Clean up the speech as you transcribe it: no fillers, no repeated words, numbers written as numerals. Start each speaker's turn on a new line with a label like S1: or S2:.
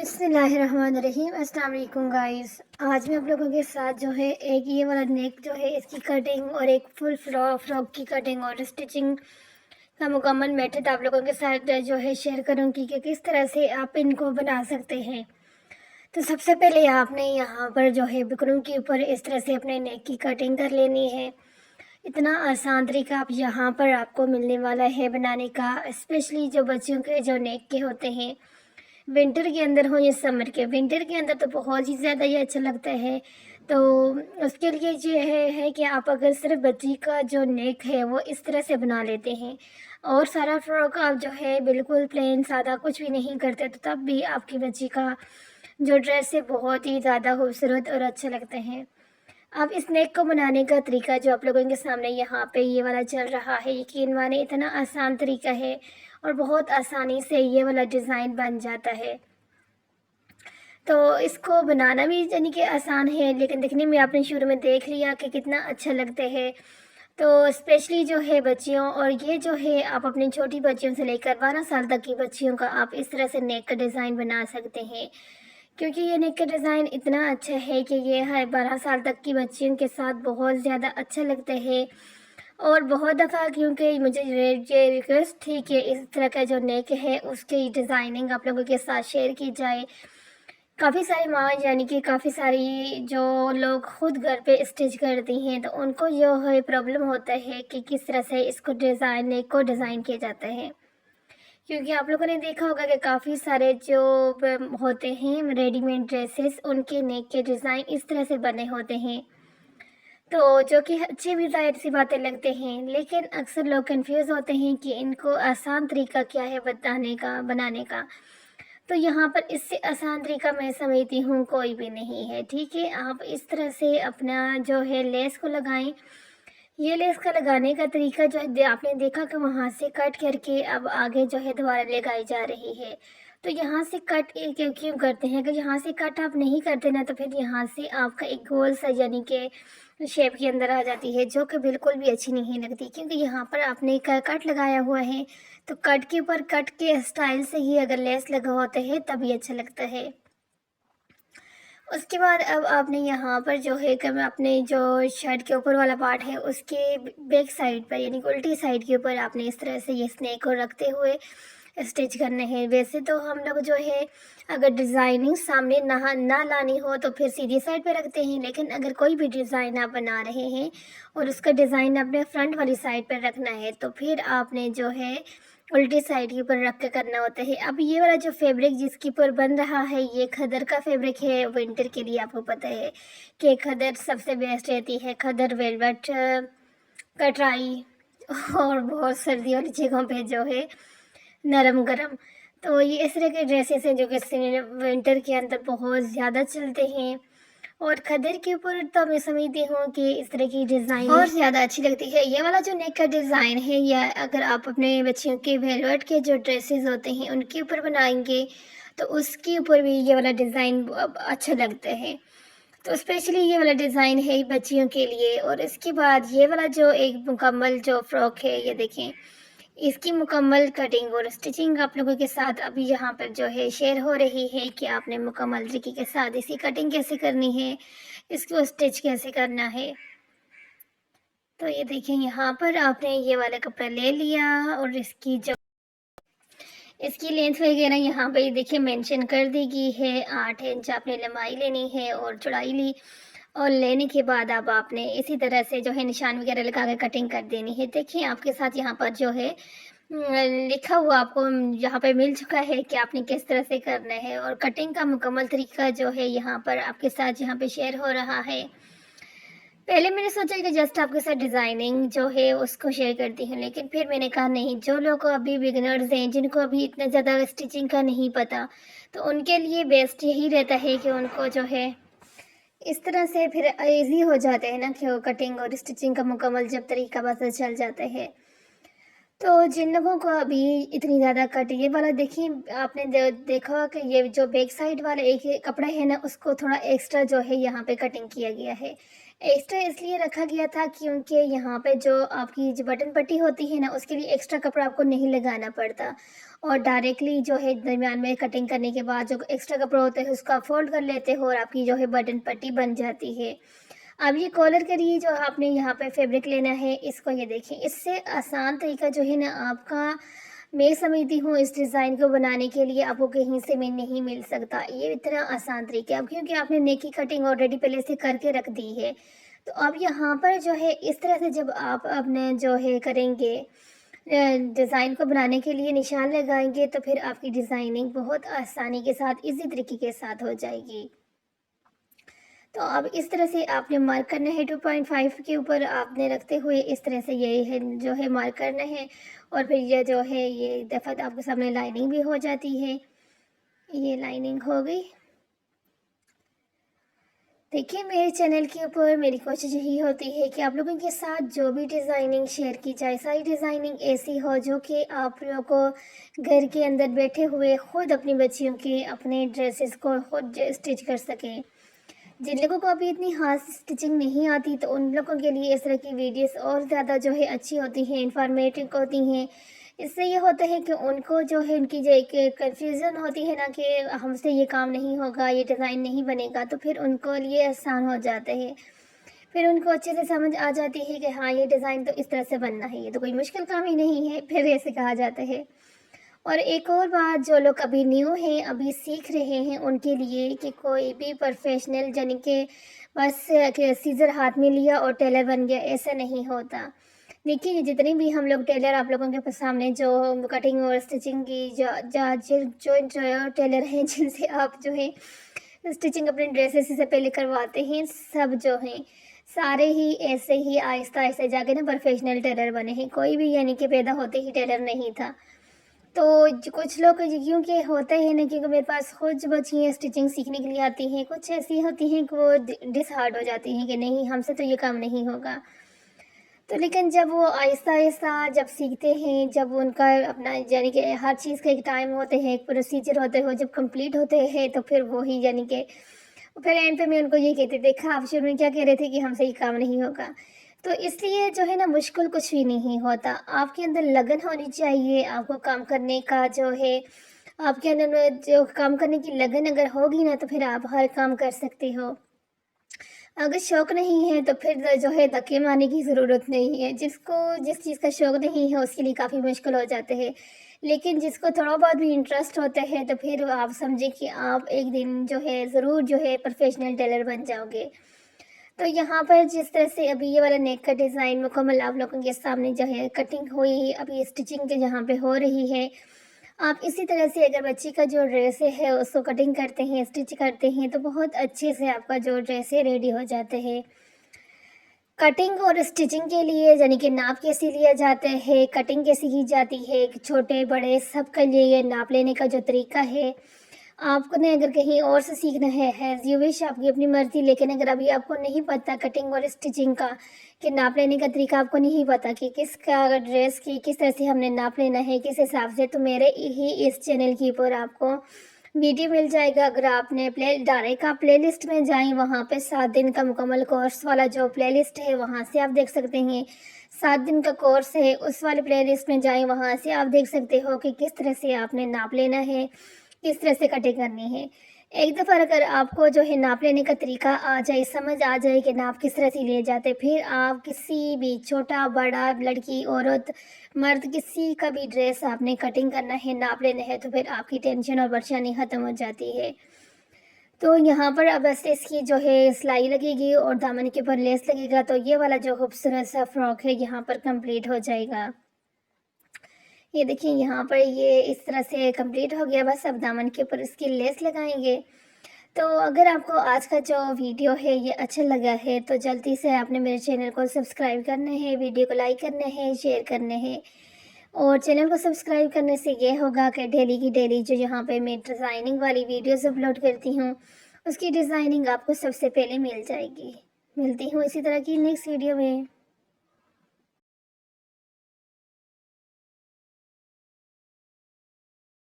S1: बिस्मिल्लाहिर्रहमानिर्रहीम। अस्सलाम वालेकुम गाइस। आज मैं आप लोगों के साथ जो है एक ये वाला नेक जो है इसकी कटिंग और एक फुल फ्रॉक की कटिंग और स्टिचिंग का मुकम्मल मेथड आप लोगों के साथ जो है शेयर करूँगी कि किस तरह से आप इनको बना सकते हैं। तो सबसे पहले आपने यहाँ पर जो है बुकरम के ऊपर इस तरह से अपने नेक की कटिंग कर लेनी है। इतना आसान तरीका आप यहाँ पर आपको मिलने वाला है बनाने का, स्पेशली जो बच्चों के जो नेक के होते हैं, विंटर के अंदर हो या समर के। विंटर के अंदर तो बहुत ही ज़्यादा ये अच्छा लगता है। तो उसके लिए ये है कि आप अगर सिर्फ बच्ची का जो नेक है वो इस तरह से बना लेते हैं और सारा फ्रॉक आप जो है बिल्कुल प्लेन सादा कुछ भी नहीं करते, तो तब भी आपकी बच्ची का जो ड्रेस है बहुत ही ज़्यादा खूबसूरत और अच्छा लगता है। अब इस नेक को बनाने का तरीका जो आप लोगों के सामने यहाँ पे ये वाला चल रहा है, यकीन माने इतना आसान तरीका है और बहुत आसानी से ये वाला डिज़ाइन बन जाता है। तो इसको बनाना भी यानी कि आसान है, लेकिन दिखने में आपने शुरू में देख लिया कि कितना अच्छा लगता है। तो स्पेशली जो है बच्चियों, और ये जो है आप अपनी छोटी बच्चियों से लेकर 12 साल तक की बच्चियों का आप इस तरह से नेक का डिज़ाइन बना सकते हैं, क्योंकि ये नेक का डिज़ाइन इतना अच्छा है कि ये हर 12 साल तक की बच्चियों के साथ बहुत ज़्यादा अच्छा लगता है। और बहुत दफ़ा क्योंकि मुझे ये रिक्वेस्ट थी कि इस तरह का जो नेक है उसकी डिज़ाइनिंग आप लोगों के साथ शेयर की जाए। काफ़ी सारी माँ यानी कि काफ़ी सारी जो लोग ख़ुद घर पे स्टिच करती हैं, तो उनको जो है प्रॉब्लम होता है कि किस तरह से इसको नेक को डिज़ाइन किया जाता है। क्योंकि आप लोगों ने देखा होगा कि काफ़ी सारे जो होते हैं रेडीमेड ड्रेसेस, उनके नेक के डिज़ाइन इस तरह से बने होते हैं, तो जो कि अच्छे भी ज़ाहिर सी बातें लगते हैं, लेकिन अक्सर लोग कंफ्यूज होते हैं कि इनको आसान तरीका क्या है बताने का, बनाने का। तो यहाँ पर इससे आसान तरीका मैं समझती हूँ कोई भी नहीं है। ठीक है, आप इस तरह से अपना जो है लेस को लगाएं। ये लेस का लगाने का तरीका जो है आपने देखा कि वहाँ से कट करके अब आगे जो है दोबारा लगाई जा रही है। तो यहाँ से कट क्यों क्यों करते हैं? अगर यहाँ से कट आप नहीं करते ना, तो फिर यहाँ से आपका एक गोल सा यानी कि शेप के अंदर आ जाती है, जो कि बिल्कुल भी अच्छी नहीं लगती, क्योंकि यहाँ पर आपने कट लगाया हुआ है। तो कट के ऊपर कट के स्टाइल से ही अगर लेस लगा होता है तभी अच्छा लगता है। उसके बाद अब आपने यहाँ पर जो है कि मैं अपने जो शर्ट के ऊपर वाला पार्ट है उसके बैक साइड पर यानी कि उल्टी साइड के ऊपर आपने इस तरह से ये स्नेक को रखते हुए स्टिच करने हैं। वैसे तो हम लोग जो है अगर डिज़ाइनिंग सामने ना लानी हो तो फिर सीधी साइड पे रखते हैं, लेकिन अगर कोई भी डिज़ाइन आप बना रहे हैं और उसका डिज़ाइन अपने फ्रंट वाली साइड पर रखना है, तो फिर आपने जो है उल्टी साइड के ऊपर रख के करना होता है। अब ये वाला जो फैब्रिक जिसके ऊपर बन रहा है, ये खदर का फैब्रिक है। विंटर के लिए आपको पता है कि खदर सबसे बेस्ट रहती है, खदर वेलवेट, कटराई और बहुत सर्दी वाली जगहों पे जो है नरम गरम। तो ये इस तरह के ड्रेसेस हैं जो कि विंटर के अंदर बहुत ज़्यादा चलते हैं, और खदर के ऊपर तो मैं समझती हूँ कि इस तरह की डिज़ाइन और ज़्यादा अच्छी लगती है। ये वाला जो नेक का डिज़ाइन है, या अगर आप अपने बच्चियों के वेलवेट के जो ड्रेसेस होते हैं उनके ऊपर बनाएंगे तो उसके ऊपर भी ये वाला डिज़ाइन अच्छा लगता है। तो स्पेशली ये वाला डिज़ाइन है बच्चियों के लिए। और इसके बाद ये वाला जो एक मुकम्मल जो फ्रॉक है, ये देखें, इसकी मुकम्मल कटिंग और स्टिचिंग आप लोगों के साथ अभी यहाँ पर जो है शेयर हो रही है कि आपने मुकम्मल तरीके के साथ इसकी कटिंग कैसे करनी है, इसको स्टिच कैसे करना है। तो ये देखें, यहाँ पर आपने ये वाला कपड़ा ले लिया और इसकी लेंथ वगैरह यहाँ पे देखिए मेंशन कर दी गई है। 8 इंच आपने लंबाई लेनी है और चौड़ाई ली, और लेने के बाद अब आपने इसी तरह से जो है निशान वगैरह लगा कर कटिंग कर देनी है। देखिए आपके साथ यहाँ पर जो है लिखा हुआ आपको यहाँ पे मिल चुका है कि आपने किस तरह से करना है, और कटिंग का मुकम्मल तरीका जो है यहाँ पर आपके साथ यहाँ पे शेयर हो रहा है। पहले मैंने सोचा कि जस्ट आपके साथ डिज़ाइनिंग जो है उसको शेयर करती हूँ, लेकिन फिर मैंने कहा नहीं, जो लोग अभी बिगिनर्स हैं, जिनको अभी इतना ज़्यादा स्टिचिंग का नहीं पता, तो उनके लिए बेस्ट यही रहता है कि उनको जो है इस तरह से फिर ईज़ी हो जाते हैं ना, कि वो कटिंग और स्टिचिंग का मुकम्मल जब तरीका पता चल जाता है। तो जिन लोगों को अभी इतनी ज़्यादा कट ये वाला देखिए, आपने देखा होगा कि ये जो बैक साइड वाला एक ये कपड़ा है ना, उसको थोड़ा एक्स्ट्रा जो है यहाँ पे कटिंग किया गया है। एक्स्ट्रा इसलिए रखा गया था क्योंकि यहाँ पे जो आपकी जो बटन पट्टी होती है ना, उसके लिए एक्स्ट्रा कपड़ा आपको नहीं लगाना पड़ता, और डायरेक्टली जो है दरमियान में कटिंग करने के बाद जो एक्स्ट्रा कपड़ा होता है उसका फोल्ड कर लेते हो और आपकी जो है बटन पट्टी बन जाती है। अब ये कॉलर के लिए जो आपने यहाँ पे फैब्रिक लेना है, इसको ये देखिए, इससे आसान तरीका जो है ना आपका, मैं समझती हूँ इस डिज़ाइन को बनाने के लिए आपको कहीं से में नहीं मिल सकता। ये इतना आसान तरीका है, अब क्योंकि आपने नेक की कटिंग ऑलरेडी पहले से करके रख दी है। तो अब यहाँ पर जो है इस तरह से जब आप अपने जो है करेंगे, डिज़ाइन को बनाने के लिए निशान लगाएंगे, तो फिर आपकी डिज़ाइनिंग बहुत आसानी के साथ, इजी तरीके के साथ हो जाएगी। तो अब इस तरह से आपने मार्क करना है, 2.5 के ऊपर आपने रखते हुए इस तरह से ये है जो है मार्क करना है, और फिर ये जो है ये दफ़ा आपके सामने लाइनिंग भी हो जाती है। ये लाइनिंग हो गई। देखिए, मेरे चैनल के ऊपर मेरी कोशिश यही होती है कि आप लोगों के साथ जो भी डिज़ाइनिंग शेयर की जाए, सारी डिज़ाइनिंग ऐसी हो जो कि आप लोगों को घर के अंदर बैठे हुए ख़ुद अपनी बच्चियों के अपने ड्रेसेस को ख़ुद स्टिच कर सकें। जिन लोगों को अभी इतनी हाथ से स्टिचिंग नहीं आती, तो उन लोगों के लिए इस तरह की वीडियोस और ज़्यादा जो है अच्छी होती हैं, इंफॉर्मेटिव होती हैं। इससे ये होता है कि उनको जो है उनकी जो एक कन्फ्यूज़न होती है ना कि हमसे ये काम नहीं होगा, ये डिज़ाइन नहीं बनेगा, तो फिर उनको लिए आसान हो जाता है। फिर उनको अच्छे से समझ आ जाती है कि हाँ, ये डिज़ाइन तो इस तरह से बनना है, ये तो कोई मुश्किल काम ही नहीं है, फिर ऐसे कहा जाता है। और एक और बात, जो लोग अभी न्यू हैं, अभी सीख रहे हैं, उनके लिए कि कोई भी प्रोफेशनल यानी कि बस कि सीज़र हाथ में लिया और टेलर बन गया, ऐसा नहीं होता। देखिए, जितने भी हम लोग टेलर आप लोगों के सामने जो कटिंग और स्टिचिंग की जो टेलर हैं जिनसे आप जो है स्टिचिंग अपने ड्रेसेस से पहले करवाते हैं, सब जो हैं सारे ही ऐसे ही आहिस्ता आहिस्ता जाके ना प्रोफेशनल टेलर बने हैं। कोई भी यानी कि पैदा होते ही टेलर नहीं था। तो कुछ लोग क्योंकि होता ही है ना, क्योंकि मेरे पास खुद जो बच्चियाँ स्टिचिंग सीखने के लिए आती हैं, कुछ ऐसी होती हैं कि वो डिसहार्ड हो जाती हैं कि नहीं, हमसे तो ये काम नहीं होगा। तो लेकिन जब वो आहिस्ता आहिस्ता जब सीखते हैं, जब उनका अपना यानी कि हर चीज़ का एक टाइम होते हैं, एक प्रोसीजर होते हैं, जब कंप्लीट होते हैं, तो फिर वो ही यानी कि फिर एंड पे मैं उनको ये कहती, देखा आप शुरू में क्या कह रहे थे कि हमसे ये काम नहीं होगा। तो इसलिए जो है ना, मुश्किल कुछ भी नहीं होता। आपके अंदर लगन होनी चाहिए, आपको काम करने का जो है, आपके अंदर में जो काम करने की लगन अगर होगी ना, तो फिर आप हर काम कर सकते हो। अगर शौक नहीं है तो फिर जो है धक्के मारने की ज़रूरत नहीं है। जिसको जिस चीज़ का शौक नहीं है उसके लिए काफ़ी मुश्किल हो जाते हैं। लेकिन जिसको थोड़ा बहुत भी इंटरेस्ट होता है, तो फिर आप समझिए कि आप एक दिन जो है ज़रूर जो है प्रोफेशनल टेलर बन जाओगे। तो यहाँ पर जिस तरह से अभी ये वाला नेक का डिज़ाइन मुकम्मल आप लोगों के सामने जो है कटिंग हुई, अभी स्टिचिंग के जहाँ पे हो रही है, आप इसी तरह से अगर बच्ची का जो ड्रेस है उसको कटिंग करते हैं, स्टिच करते हैं, तो बहुत अच्छे से आपका जो ड्रेस है रेडी हो जाते हैं। कटिंग और स्टिचिंग के लिए यानी कि नाप कैसे लिया जाता है, कटिंग कैसे की जाती है, छोटे बड़े सबके लिए ये नाप लेने का जो तरीका है, आपने अगर कहीं और से सीखना है, एज़ यू विश, आपकी अपनी मर्ज़ी। लेकिन अगर अभी आपको नहीं पता कटिंग और स्टिचिंग का, कि नाप लेने का तरीका आपको नहीं पता कि किसका ड्रेस की किस तरह से हमने नाप लेना है, किस हिसाब से, तो मेरे ही इस चैनल के ऊपर आपको वीडियो मिल जाएगा। अगर आपने डायरेक्ट आप प्लेलिस्ट में जाएँ, वहाँ पे 7 दिन का मुकम्मल कोर्स वाला जो प्लेलिस्ट है वहाँ से आप देख सकते हैं। 7 दिन का कोर्स है, उस वाले प्लेलिस्ट में जाएँ, वहाँ से आप देख सकते हो कि किस तरह से आपने नाप लेना है, किस तरह से कटिंग करनी है। एक दफ़ा अगर आपको जो है नाप लेने का तरीका आ जाए, समझ आ जाए कि नाप किस तरह से लिए जाते हैं, फिर आप किसी भी छोटा बड़ा, लड़की औरत मर्द, किसी का भी ड्रेस आपने कटिंग करना है, नाप लेना है, तो फिर आपकी टेंशन और परेशानी ख़त्म हो जाती है। तो यहाँ पर अब बस इसकी जो है सिलाई लगेगी और दामन के ऊपर लेस लगेगा, तो ये वाला जो खूबसूरत सा फ्रॉक है यहाँ पर कंप्लीट हो जाएगा। ये देखिए, यहाँ पर ये इस तरह से कंप्लीट हो गया। बस अब दामन के ऊपर इसकी लेस लगाएंगे। तो अगर आपको आज का जो वीडियो है ये अच्छा लगा है, तो जल्दी से आपने मेरे चैनल को सब्सक्राइब करना है, वीडियो को लाइक करना है, शेयर करने हैं। और चैनल को सब्सक्राइब करने से ये होगा कि डेली की डेली जो यहाँ पे मैं डिज़ाइनिंग वाली वीडियोस अपलोड करती हूँ, उसकी डिज़ाइनिंग आपको सबसे पहले मिल जाएगी। मिलती हूँ इसी तरह की नेक्स्ट वीडियो में।